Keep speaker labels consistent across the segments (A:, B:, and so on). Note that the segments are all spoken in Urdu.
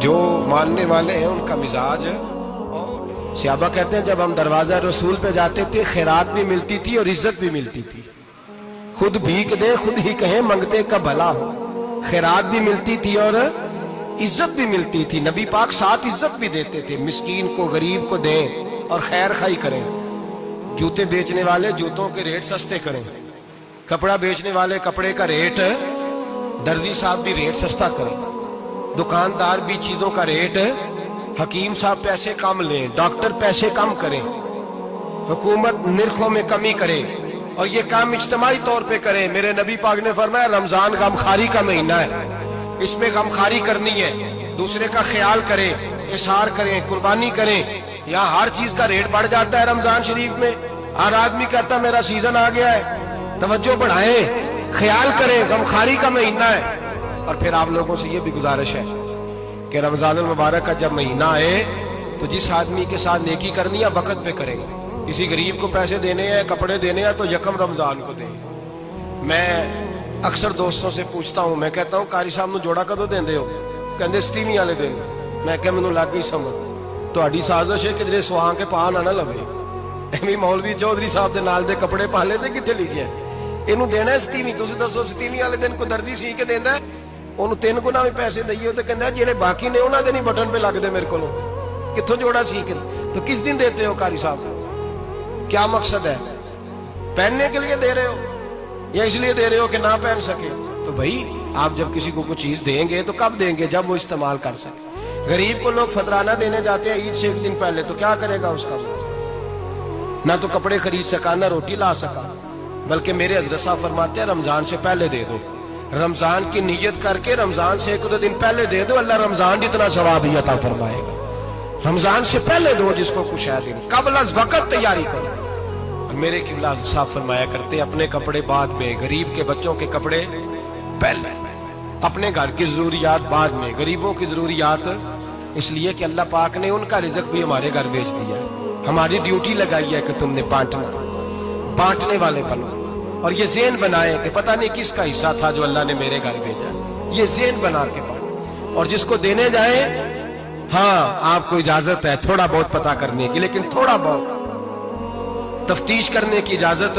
A: جو ماننے والے ہیں ان کا مزاج صحابہ کہتے ہیں جب ہم دروازہ رسول پہ جاتے تھے خیرات بھی ملتی تھی اور عزت بھی ملتی تھی. خود بھیک دے خود ہی کہیں منگتے کا بھلا ہو. خیرات بھی ملتی تھی اور عزت بھی ملتی تھی. نبی پاک ساتھ عزت بھی دیتے تھے. مسکین کو غریب کو دیں اور خیر خائی کریں. جوتے بیچنے والے جوتوں کے ریٹ سستے کریں. کپڑا بیچنے والے کپڑے کا ریٹ، درزی صاحب بھی ریٹ سستا کریں. دکاندار بھی چیزوں کا ریٹ، حکیم صاحب پیسے کم لیں، ڈاکٹر پیسے کم کریں، حکومت نرخوں میں کمی کرے اور یہ کام اجتماعی طور پہ کریں. میرے نبی پاک نے فرمایا رمضان غمخواری کا مہینہ ہے، اس میں غمخواری کرنی ہے، دوسرے کا خیال کریں، اظہار کریں، قربانی کریں. یہاں ہر چیز کا ریٹ بڑھ جاتا ہے رمضان شریف میں. ہر آدمی کہتا میرا سیزن آ گیا ہے. توجہ بڑھائیں، خیال کریں، غمخواری کا مہینہ ہے. اور پھر آپ لوگوں سے یہ بھی گزارش ہے کہ رمضان المبارک کا جب مہینہ آئے تو جس آدمی کے ساتھ نیکی کرنی ہے وقت پہ کریں. کسی غریب کو پیسے دینے ہیں، کپڑے دینے ہیں تو یکم رمضان کو دیں. میں اکثر دوستوں سے پوچھتا ہوں، میں کہتا ہوں قاری صاحب نو جوڑا کدو دیندے ہو؟ کہندے 27 والے دن. میں کہ مینوں لگ گئی سمجھ تہاڈی سازش ہے کہ جڑے سواں کے پا نہ لوے. ایویں مولوی چودھری صاحب دے نال دے کپڑے پا لے تے کتے لکھیا اینوں دینا ہے 27. تسی دسو 27 والے دن کو درزی سی کے دیندا ہے انہوں 3 گنا بھی پیسے دئیے تو کہندا جڑے باقی نے انہاں دے نہیں بٹن پہ لگ دے میرے کو کتھوں جوڑا سی کے. تو کس دن دیتے ہو قاری صاحب؟ کیا مقصد ہے؟ پہننے کے لیے دے رہے ہو یا اس لیے دے رہے ہو کہ نہ پہن سکے؟ تو بھائی آپ جب کسی کو کوئی چیز دیں گے تو کب دیں گے؟ جب وہ استعمال کر سکے. غریب کو لوگ فطرانہ دینے جاتے ہیں عید سے 1 دن پہلے، تو کیا کرے گا اس کا؟ نہ تو کپڑے خرید سکا نہ روٹی لا سکا. بلکہ میرے حضرت صاحب فرماتے ہیں رمضان سے پہلے دے دو. رمضان کی نیت کر کے رمضان سے 1-2 دن پہلے دے دو، اللہ رمضان جتنا ثواب ہی عطا فرمائے گا. رمضان سے پہلے دو جس کو کچھ ہے دن، قبل از وقت تیاری کرو. اور میرے قبلہ صاحب فرمایا کرتے اپنے کپڑے بعد میں، غریب کے بچوں کے کپڑے پہلے، اپنے گھر کی ضروریات بعد میں، غریبوں کی ضروریات. اس لیے کہ اللہ پاک نے ان کا رزق بھی ہمارے گھر بھیج دیا ہے. ہماری ڈیوٹی لگائی ہے کہ تم نے بانٹنے والے بنو. اور یہ ذہن بنائے کہ پتہ نہیں کس کا حصہ تھا جو اللہ نے میرے گھر بھیجا. یہ ذہن بنا کے پڑھو. اور جس کو دینے جائیں، ہاں آپ کو اجازت ہے تھوڑا بہت پتہ کرنے کی، لیکن تھوڑا بہت تفتیش کرنے کی اجازت،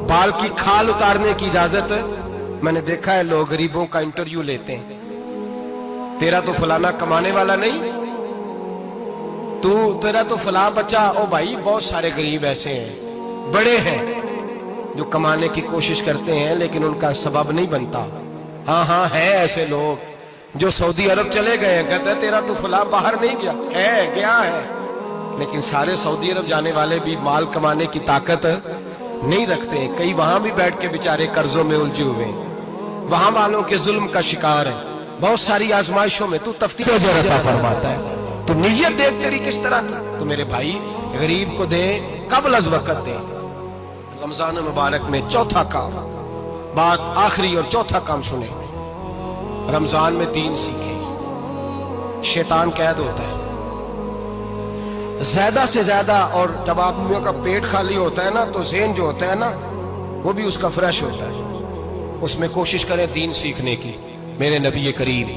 A: بال کی کھال اتارنے کی اجازت. میں نے دیکھا ہے لوگ غریبوں کا انٹرویو لیتے ہیں. تیرا تو فلانا کمانے والا نہیں، تیرا تو فلاں بچہ. او بھائی بہت سارے غریب ایسے ہیں، بڑے ہیں جو کمانے کی کوشش کرتے ہیں لیکن ان کا سبب نہیں بنتا. ہاں ہے ایسے لوگ جو سعودی عرب چلے گئے ہیں، کہتے ہیں تیرا تو فلاں باہر نہیں گیا ہے، لیکن سارے سعودی عرب جانے والے بھی مال کمانے کی طاقت نہیں رکھتے. کئی وہاں بھی بیٹھ کے بیچارے قرضوں میں الجھے ہوئے ہیں، وہاں والوں کے ظلم کا شکار ہیں. بہت ساری آزمائشوں میں تو تفتیش عطا فرماتا ہے. تو نیت دیکھ تیری کس طرح کی. تو میرے بھائی غریب کو دیں، قبل از وقت دیں. رمضان مبارک میں چوتھا کام، بات آخری اور چوتھا کام سنیں. رمضان میں دین سیکھیں. شیطان قید ہوتا ہے زیادہ سے زیادہ، اور جب آدمیوں کا پیٹ خالی ہوتا ہے نا تو ذہن جو ہوتا ہے نا وہ بھی اس کا فریش ہوتا ہے. اس میں کوشش کریں دین سیکھنے کی. میرے نبی کریم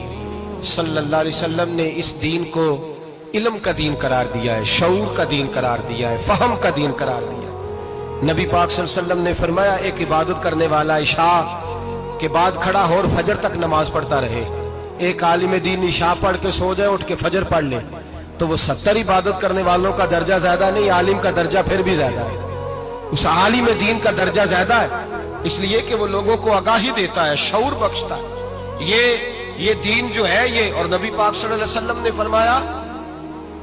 A: صلی اللہ علیہ وسلم نے اس دین کو علم کا دین قرار دیا ہے، شعور کا دین قرار دیا ہے، فہم کا دین قرار دیا ہے. نبی پاک صلی اللہ علیہ وسلم نے فرمایا ایک عبادت کرنے والا عشاء کے بعد کھڑا ہو اور فجر تک نماز پڑھتا رہے. ایک عالم دین عشاء پڑھ کے سو جائے، اٹھ کے فجر پڑھ لے، تو وہ 70 عبادت کرنے والوں کا درجہ زیادہ نہیں، عالم کا درجہ پھر بھی زیادہ ہے. اس عالم دین کا درجہ زیادہ ہے، اس لیے کہ وہ لوگوں کو آگاہی دیتا ہے، شعور بخشتا ہے. یہ دین جو ہے یہ، اور نبی پاک صلی اللہ علیہ وسلم نے فرمایا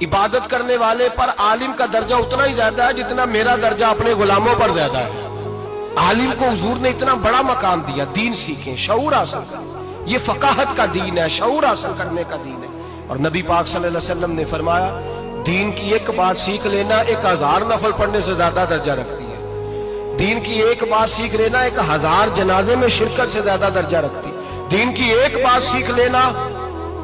A: عبادت کرنے والے پر عالم کا درجہ اتنا ہی زیادہ ہے جتنا میرا درجہ اپنے غلاموں پر زیادہ ہے. عالم کو حضور نے اتنا بڑا مقام دیا. دین سیکھیں، شعور حاصل کریں. یہ فقاہت کا دین ہے، شعور حاصل کرنے کا دین ہے. اور نبی پاک صلی اللہ علیہ وسلم نے فرمایا دین کی ایک بات سیکھ لینا 1000 نفل پڑھنے سے زیادہ درجہ رکھتی ہے. دین کی ایک بات سیکھ لینا 1000 جنازے میں شرکت سے زیادہ درجہ رکھتی ہے. دین کی ایک بات سیکھ لینا،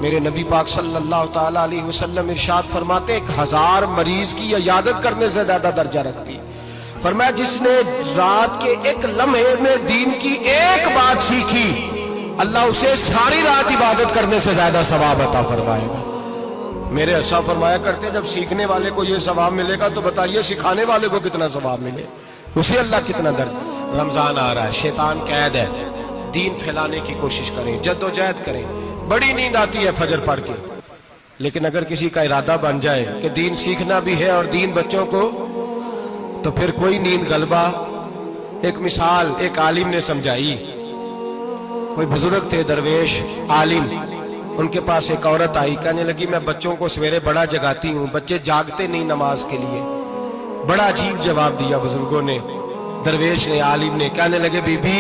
A: میرے نبی پاک صلی اللہ تعالی علیہ وسلم ارشاد فرماتے 1000 مریض کی عیادت کرنے سے زیادہ درجہ رکھتی ہے. فرمایا جس نے رات کے ایک لمحے میں دین کی ایک بات سیکھی اللہ اسے ساری رات عبادت کرنے سے زیادہ ثواب عطا فرمائے گا۔ میرے ایسا فرمایا کرتے جب سیکھنے والے کو یہ ثواب ملے گا تو بتائیے سکھانے والے کو کتنا ثواب ملے، اسے اللہ کتنا درد۔ رمضان آ رہا ہے، شیطان قید ہے، دین پھیلانے کی کوشش کریں، جد و جہد کریں۔ بڑی نیند آتی ہے فجر پڑھ کے، لیکن اگر کسی کا ارادہ بن جائے کہ دین سیکھنا بھی ہے اور دین بچوں کو، تو پھر کوئی نیند غلبہ۔ ایک مثال ایک عالم نے سمجھائی، کوئی بزرگ تھے درویش عالم، ان کے پاس ایک عورت آئی، کہنے لگی میں بچوں کو سویرے بڑا جگاتی ہوں، بچے جاگتے نہیں نماز کے لیے۔ بڑا عجیب جواب دیا بزرگوں نے، درویش نے، عالم نے، کہنے لگے بی بی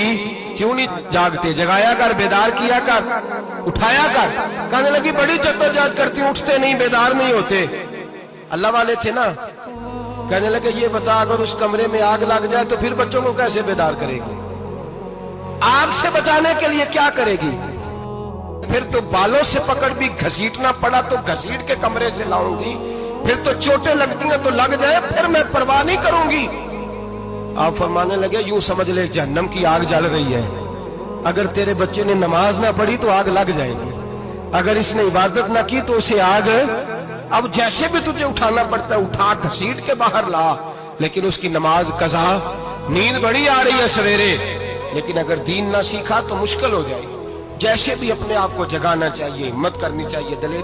A: کیوں نہیں جاگتے، جگایا کر، بیدار کیا کر، اٹھایا کر۔ کہنے لگی بڑی جدوجہد کرتی ہوں، اٹھتے نہیں، بیدار نہیں ہوتے۔ اللہ والے تھے نا۔ کہنے لگے یہ بتا اگر اس کمرے میں آگ لگ جائے تو پھر بچوں کو کیسے بیدار کرے گی؟ آگ سے بچانے کے لیے کیا کرے گی؟ پھر تو بالوں سے پکڑ بھی گھسیٹنا پڑا تو گھسیٹ کے کمرے سے لاؤں گی، پھر تو چوٹیں لگتی ہیں تو لگ جائے، پھر میں پرواہ نہیں کروں گی۔ آپ فرمانے لگے یوں سمجھ لے جہنم کی آگ جل رہی ہے، اگر تیرے بچے نے نماز نہ پڑھی تو آگ لگ جائے گی، اگر اس نے عبادت نہ کی تو اسے آگ، اب جیسے بھی تجھے اٹھانا پڑتا ہے اٹھا گھسیٹ کے باہر لا، لیکن اس کی نماز قضا۔ نیند بڑی آ رہی ہے سویرے، لیکن اگر دین نہ سیکھا تو مشکل ہو جائے گی۔ جیسے بھی اپنے آپ کو جگانا چاہیے، ہمت کرنی چاہیے، دلیری